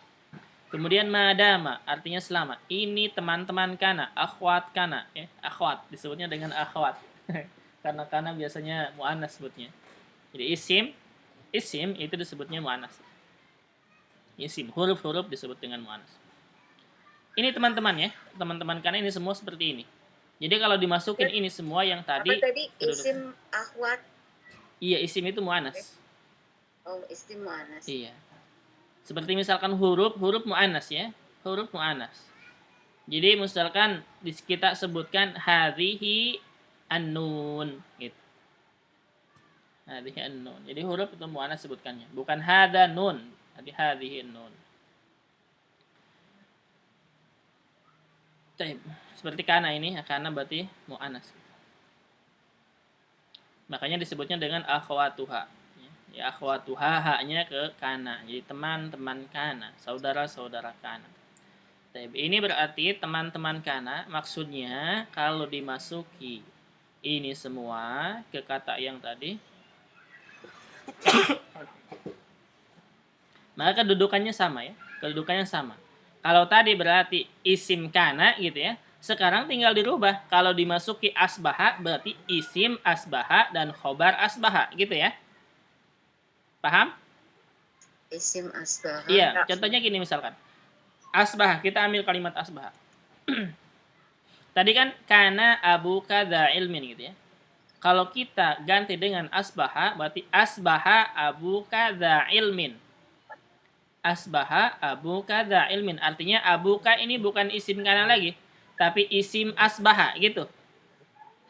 Speaker 1: Kemudian madama artinya selama. Ini teman-teman kana, akhwat kana, ya. Akhwat disebutnya dengan akhwat. Karena kana biasanya muannas sebutnya. Jadi isim itu disebutnya muannas. Isim, huruf-huruf disebut dengan muannas. Ini teman-teman ya, teman-teman kana ini semua seperti ini. Jadi kalau dimasukin ini semua yang tadi.
Speaker 2: Apa tadi? Isim akhwat.
Speaker 1: Iya, isim itu mu'anas.
Speaker 2: Oh, isim mu'anas.
Speaker 1: Iya. Seperti misalkan huruf mu'anas ya. Huruf mu'anas. Jadi misalkan kita sebutkan hadhihi an-nun gitu. Hadhihi an-nun. Jadi huruf itu mu'anas sebutkannya. Bukan hadha nun. Tapi hadhihi an-nun. Seperti kana ini, kana berarti mu'anas. Makanya disebutnya dengan akhwatuha. Ya, akhwatuha haknya ke kana. Jadi teman-teman kana, saudara-saudara kana. Ini berarti teman-teman kana maksudnya kalau dimasuki ini semua ke kata yang tadi maka kedudukannya sama ya. Kedudukannya sama. Kalau tadi berarti isim kana gitu ya. Sekarang tinggal dirubah. Kalau dimasuki asbaha berarti isim asbaha dan khobar asbaha gitu ya. Paham?
Speaker 2: Isim asbaha.
Speaker 1: Iya, contohnya gini misalkan. Asbaha, kita ambil kalimat asbaha. Tadi kan kana abuka dza ilmin gitu ya. Kalau kita ganti dengan asbaha berarti asbaha abuka dza ilmin. Asbaha abuka dza ilmin. Artinya abuka ini bukan isim kana lagi, tapi isim asbaha gitu.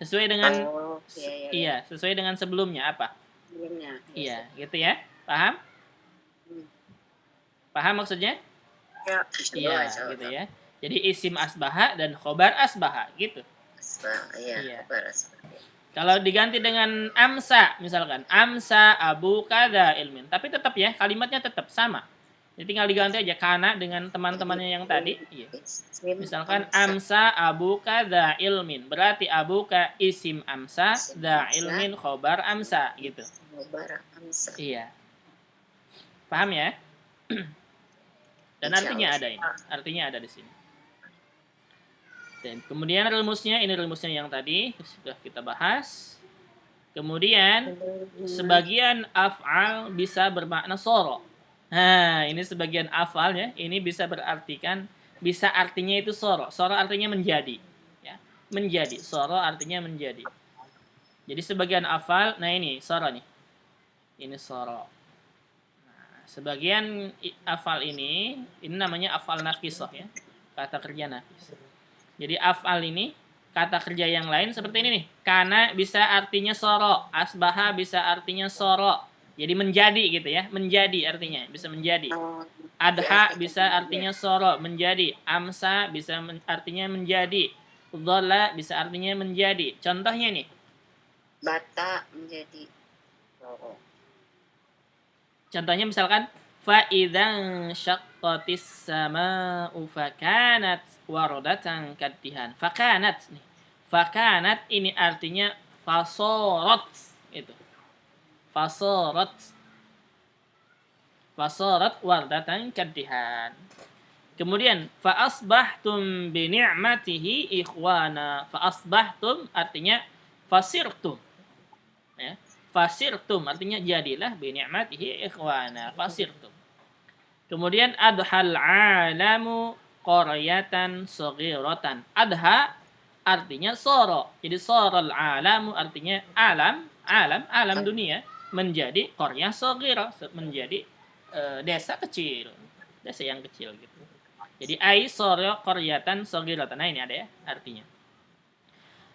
Speaker 1: Sesuai dengan iya, sesuai dengan sebelumnya apa?
Speaker 2: Sebelumnya.
Speaker 1: Iya, gitu ya. Paham? Paham maksudnya?
Speaker 2: Ya,
Speaker 1: iya, gitu ya. Jadi isim asbaha dan khobar asbaha gitu.
Speaker 2: Iya. Khobar asbaha.
Speaker 1: Kalau diganti dengan amsa misalkan, amsa abuka dza ilmin. Tapi tetap ya, kalimatnya tetap sama. Jadi tinggal diganti aja kana dengan teman-temannya yang tadi. Iya. Misalkan amsa abuka dza ilmin. Berarti abuka isim amsa, dza ilmin khobar amsa gitu.
Speaker 2: Khobar amsa.
Speaker 1: Iya. Paham ya? Dan artinya ada ini. Artinya ada di sini. Dan kemudian rumusnya, ini rumusnya yang tadi sudah kita bahas. Kemudian sebagian af'al bisa bermakna soro. Nah, ini sebagian af'al ya, ini bisa artinya itu soro. Soro artinya menjadi. Ya, menjadi. Soro artinya menjadi. Jadi sebagian af'al, nah ini soro nih. Ini soro. Nah, sebagian af'al ini namanya af'al naqisah ya. Kata kerja naqis. Jadi af'al ini kata kerja yang lain seperti ini nih. Kana bisa artinya soro, asbaha bisa artinya soro. Jadi menjadi gitu ya. Menjadi artinya, bisa menjadi. Adha bisa artinya soro, menjadi. Amsa bisa artinya menjadi. Dhalla bisa artinya menjadi. Contohnya nih.
Speaker 2: Bata menjadi soro.
Speaker 1: Contohnya misalkan fa idzan syaqqatis samaa'u fakanat waradatan kaddihan. Fakanat nih. Fakanat ini artinya fasorat itu. Fasorat. Fasorat wardatan kaddihan. Kemudian fa asbahtum bi ni'matihi ikhwana. Fa asbahtum artinya fasirtum. Ya. Fasirtum artinya jadilah bi ni'matihi ikhwana. Fasirtum. Kemudian adhal alamu qaryatan saghiratan. Adha artinya soro. Jadi sorol alamu artinya alam dunia menjadi qaryah saghirah, menjadi desa kecil. Desa yang kecil gitu. Jadi ai soro qaryatan saghiratan. Nah ini ada ya artinya.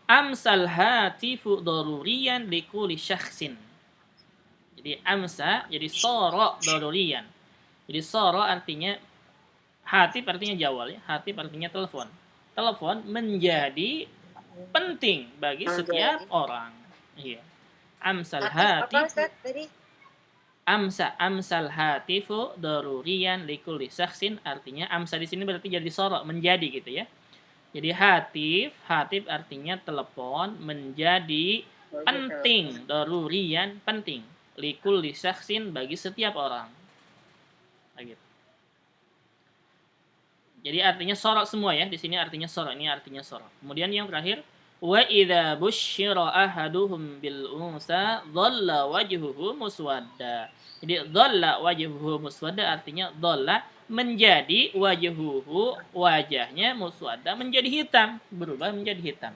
Speaker 1: Amsal hatifu daruriyan likulli syakhsin. Jadi amsa jadi soro daruriyan. Jadi soro artinya hatif artinya jawal ya. Hatif artinya telepon. Telepon menjadi penting bagi setiap orang. Iya. Amsal hatif amsal hatifu daruriyan likulli syakhsin artinya amsa di sini berarti jadi soro menjadi gitu ya. Jadi hatif artinya telepon menjadi penting, daruriyan penting, likulli syakhsin bagi setiap orang. Gitu. Jadi artinya sorok semua ya. Di sini artinya sorok, ini artinya sorok. Kemudian yang terakhir, wa idza busyira ahaduhum bil unsa dhalla wajhuhu muswadda. Jadi dhalla wajhuhu muswadda artinya dhalla menjadi wajhuhu wajahnya muswadda menjadi hitam, berubah menjadi hitam.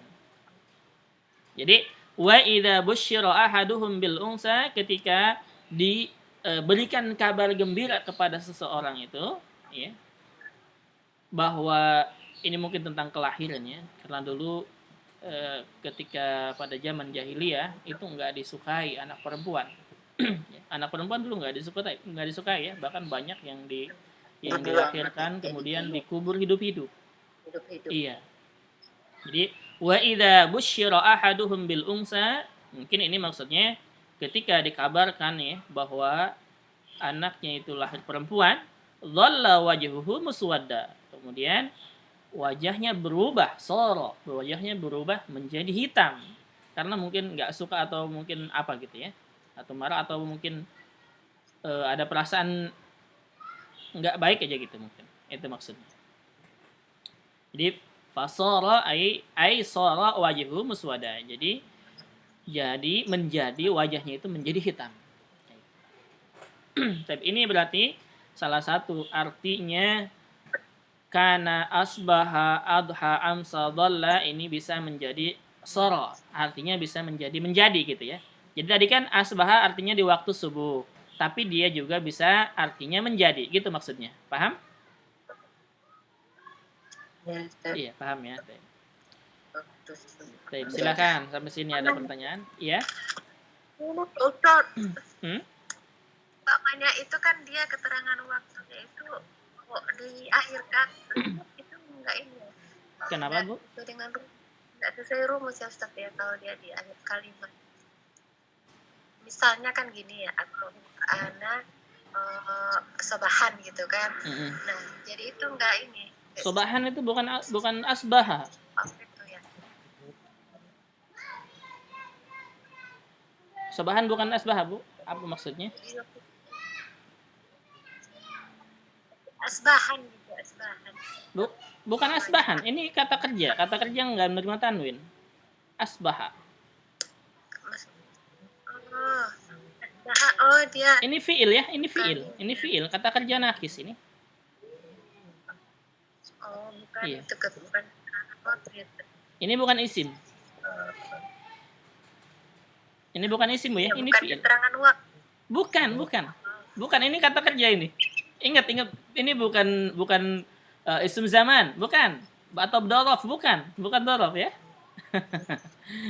Speaker 1: Jadi wa idza busyira ahaduhum bil unsa ketika diberikan kabar gembira kepada seseorang itu ya bahwa ini mungkin tentang kelahiran ya, karena dulu ketika pada zaman jahiliyah itu nggak disukai anak perempuan. Anak perempuan dulu nggak disukai ya, bahkan banyak yang dilahirkan kemudian dikubur hidup-hidup. Iya. Jadi wa idza busyira ahaduhum bil unsa, mungkin ini maksudnya ketika dikabarkan ya bahwa anaknya itu lahir perempuan, dhalla wajhuhu muswadda. Kemudian wajahnya berubah, wajahnya berubah menjadi hitam. Karena mungkin nggak suka atau mungkin apa gitu ya. Atau marah atau mungkin ada perasaan nggak baik aja gitu mungkin. Itu maksudnya. Jadi fasara ai sara wajhu muswada. Jadi menjadi wajahnya itu menjadi hitam. Tapi ini berarti salah satu artinya kana asbaha adha amsa dhalla ini bisa menjadi sara. Artinya bisa menjadi gitu ya. Jadi tadi kan asbaha artinya di waktu subuh. Tapi dia juga bisa artinya menjadi. Gitu maksudnya. Paham?
Speaker 2: Ya,
Speaker 1: iya, paham ya. Baik, silakan. Sampai sini ada pertanyaan? Iya?
Speaker 3: Ustaz. Makanya itu kan dia keterangan waktunya itu kok diakhirkan. Itu enggak ini.
Speaker 1: Kenapa, Bu?
Speaker 3: Dengan enggak sesuai rumus ya Ustaz ya kalau dia di akhir kalimat. Misalnya kan gini ya, aku anak sobahan gitu kan. Nah, jadi itu enggak ini.
Speaker 1: Sobahan itu bukan asbaha.
Speaker 3: Itu ya.
Speaker 1: Sobahan bukan asbaha, Bu. Apa maksudnya?
Speaker 3: Asbahan gitu, asbahan.
Speaker 1: Bukan asbahan. Ini kata kerja. Kata kerja enggak menerima tanwin. Asbaha.
Speaker 3: Oh, dia.
Speaker 1: Ini fiil ya, ini fiil. Ini fiil, kata kerja nakis ini.
Speaker 3: Oh, bukan
Speaker 1: iya.
Speaker 3: Itu bukan
Speaker 1: ini bukan isim. Ini bukan isim Bu ya, ini
Speaker 3: bukan
Speaker 1: fiil.
Speaker 3: Keterangan waktu.
Speaker 1: Bukan ini kata kerja ini. Ingat, ini bukan isim zaman, bukan. Atau dorof, bukan dorof ya.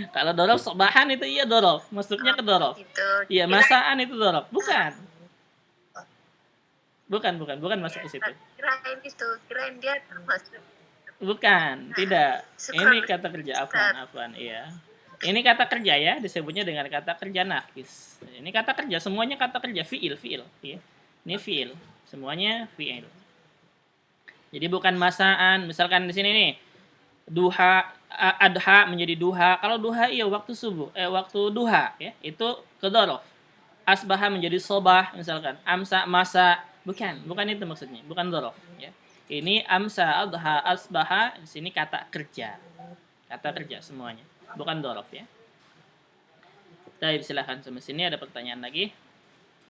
Speaker 1: Kalau dorof sobahan itu iya dorof, masuknya ke dorof. Iya, masaan itu dorof, bukan masuk ke situ.
Speaker 3: Kirain dia masuk.
Speaker 1: Bukan, tidak. Ini kata kerja afwan, iya. Ini kata kerja ya, disebutnya dengan kata kerja nakis. Ini kata kerja, semuanya kata kerja fiil, iya. Ini fiil. Semuanya fi'il. Jadi bukan masaan. Misalkan di sini nih, duha, adha menjadi duha. Kalau duha iya waktu subuh, waktu duha ya, itu ke dzaraf. Asbaha menjadi sobah misalkan. Amsa masa, bukan itu maksudnya, bukan dzaraf ya. Ini amsa, adha, asbaha, di sini kata kerja. Kata kerja semuanya, bukan dzaraf ya. Baik, silakan sampai sini ada pertanyaan lagi.